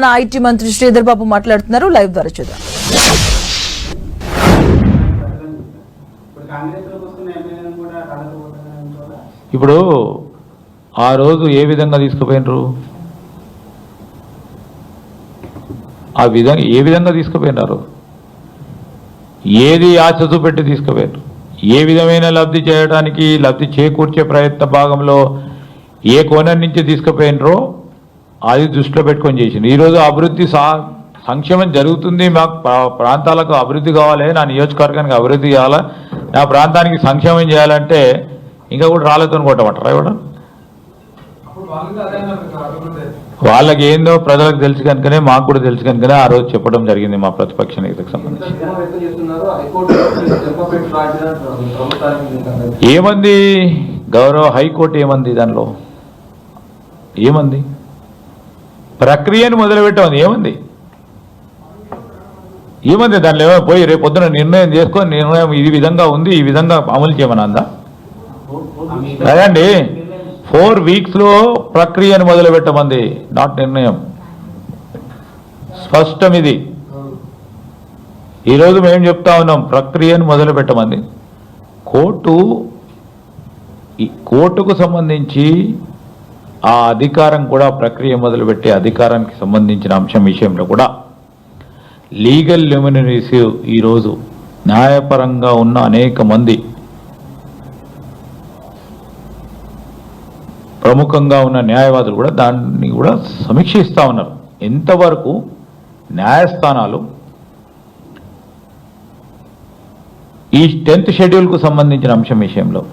Telangana IT మంత్రి శ్రీధర్ బాబు మాట్లాడుతున్నారు. Live ద్వారా చూద్దాం. ఇప్పుడు ఆ రోజు ఏ విధంగా తీసుకుపోయినరు, ఆ విధంగా ఏ విధంగా తీసుకుపోయినారు, ఏది ఆశ చూపెట్టి తీసుకుపోయినారు, ఏ విధమైన లబ్ధి చేయడానికి, లబ్ధి చేకూర్చే ప్రయత్న భాగంలో ఏ కోణం నుంచి తీసుకుపోయినరో అది దృష్టిలో పెట్టుకొని చేసింది. ఈరోజు అభివృద్ధి సంక్షేమం జరుగుతుంది, మాకు ప్రాంతాలకు అభివృద్ధి కావాలి, నా నియోజకవర్గానికి అభివృద్ధి చేయాలా, నా ప్రాంతానికి సంక్షేమం చేయాలంటే ఇంకా కూడా రాళ్ళతో కొట్టమంటారా ఇవ్వడం? వాళ్ళకి ఏందో ప్రజలకు తెలుసు కనుకనే, మాకు కూడా తెలుసు కనుకనే ఆ రోజు చెప్పడం జరిగింది మా ప్రతిపక్ష నేతకు సంబంధించి. ఏమంది గౌరవ హైకోర్టు, ఏమంది దానిలో, ఏమంది ప్రక్రియను మొదలుపెట్టమంది, ఏమంది దానిలో ఏమో పోయి రేపు పొద్దున నిర్ణయం చేసుకొని, నిర్ణయం ఈ విధంగా ఉంది, ఈ విధంగా అమలు చేయమని అందా? కదండి, 4 weeks ప్రక్రియను మొదలుపెట్టమంది, నాట్ నిర్ణయం. స్పష్టం ఇది. ఈరోజు మేము చెప్తా ఉన్నాం ప్రక్రియను మొదలు పెట్టమంది. కోర్టుకు సంబంధించి ఆ అధికారం కూడా, ప్రక్రియ మొదలుపెట్టే అధికారానికి సంబంధించిన అంశం విషయంలో కూడా లీగల్ ల్యూమినరీస్ ఈరోజు న్యాయపరంగా ఉన్న అనేక మంది ప్రముఖంగా ఉన్న న్యాయవాదులు కూడా దాన్ని కూడా సమీక్షిస్తూ ఉన్నారు. ఎంతవరకు న్యాయస్థానాలు ఈ 10th షెడ్యూల్కు సంబంధించిన అంశం విషయంలో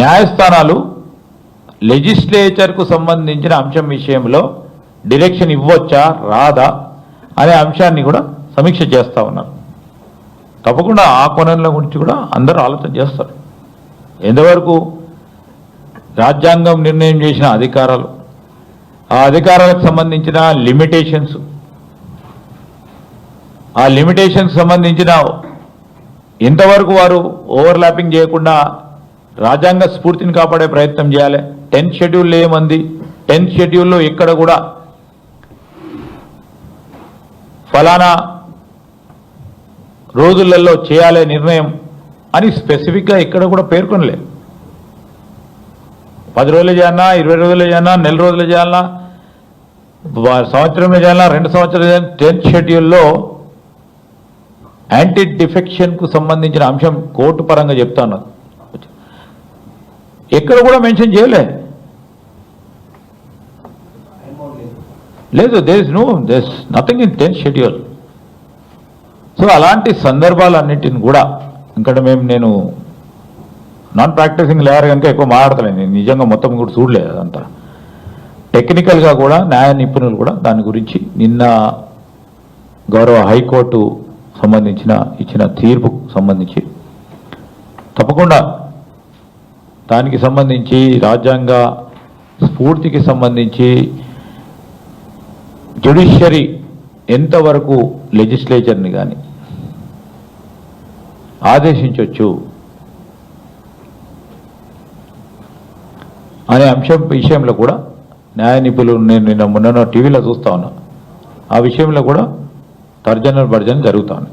న్యాయస్థానాలు లెజిస్లేచర్కు సంబంధించిన అంశం విషయంలో డైరెక్షన్ ఇవ్వచ్చా రాదా అనే అంశాన్ని కూడా సమీక్ష చేస్తూ ఉన్నారు. తప్పకుండా ఆ కోణంలో గురించి కూడా అందరూ ఆలోచన చేస్తారు. ఎంతవరకు రాజ్యాంగం నిర్ణయం చేసిన అధికారాలు, ఆ అధికారాలకు సంబంధించిన లిమిటేషన్స్, ఆ లిమిటేషన్స్ సంబంధించిన ఎంతవరకు వారు ఓవర్లాపింగ్ చేయకుండా రాజ్యాంగ స్ఫూర్తిని కాపాడే ప్రయత్నం చేయాలి. 10th షెడ్యూల్లో ఏమంది, 10th షెడ్యూల్లో ఎక్కడ కూడా ఫలానా రోజులలో చేయాలే నిర్ణయం అని స్పెసిఫిక్గా ఎక్కడ కూడా పేర్కొనలేదు. 10 రోజులు చేయాలన్నా, 20 రోజులు చేయాలన్నా, నెల రోజులు చేయాలన్నా, సంవత్సరంలో చేయాలన్నా, 2 సంవత్సరాలు చేయాలన్నా, 10th షెడ్యూల్లో యాంటీ డిఫెక్షన్కు సంబంధించిన అంశం కోర్టు పరంగా చెప్తా ఉన్నారు. ఎక్కడ కూడా మెన్షన్ చేయలే. లేదు, there is nothing in 10th schedule. So అలాంటి సందర్భాలన్నింటిని కూడా ఇక్కడ నేను నాన్ ప్రాక్టీసింగ్ లేయర్ కనుక ఎక్కువ మాట్లాడతలేదు. నేను నిజంగా మొత్తం కూడా చూడలేదు. అదంతా టెక్నికల్గా కూడా న్యాయ నిపుణులు కూడా దాని గురించి నిన్న గౌరవ హైకోర్టు ఇచ్చిన తీర్పుకు సంబంధించి తప్పకుండా దానికి సంబంధించి రాజ్యాంగ స్ఫూర్తికి సంబంధించి జ్యుడిషియరీ ఎంతవరకు లెజిస్లేచర్ని కానీ ఆదేశించవచ్చు అనే అంశం విషయంలో కూడా న్యాయ నిపుణులు, నేను నిన్న మొన్న టీవీలో చూస్తా ఉన్నా, ఆ విషయంలో కూడా తర్జన భర్జన జరుగుతా ఉంది.